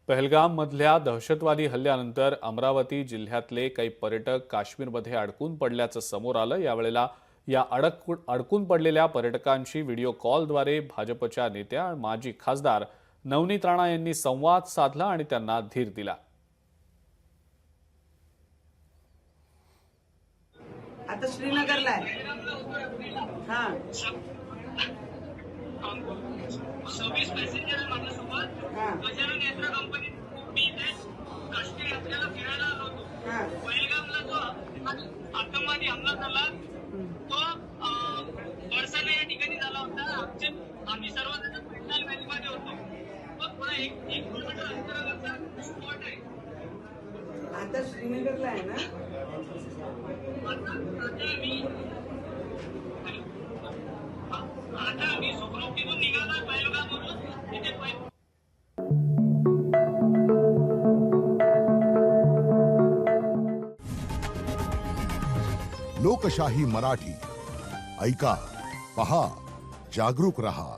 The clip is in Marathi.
पहलगाममधल्या दहशतवादी हल्ल्यानंतर अमरावती जिल्ह्यातले काही पर्यटक काश्मीरमध्ये अडकून पडल्याचं समोर आलं। यावेळेला अडकून पडलेल्या पर्यटकांशी व्हिडिओ कॉलद्वारे भाजपच्या नेत्या माजी खासदार नवनीत राणा यांनी संवाद साधला आणि त्यांना धीर दिला। आता श्रीनगरला आहे। हां 26 पॅसेंजर आहे माझ्यासोबत। गजानन यात्रा कंपनी मी इथे काश्मीर यात्रेला फिरायला आलो होतो। पहलगामला जो आतंकवादी हमला झाला तो बरसाना या ठिकाणी झाला होता। आम्ही सर्वजण पेंटाल व्हॅलीमध्ये होतो। तो थोडा एक किलोमीटर अंतरावरचा स्पॉट आहे। आता श्रीनगरला आहे ना। आता आम्ही सुखरूपीतून निघालो पहलगामवरून। लोकशाही मराठी ऐका, पहा, जागरूक रहा।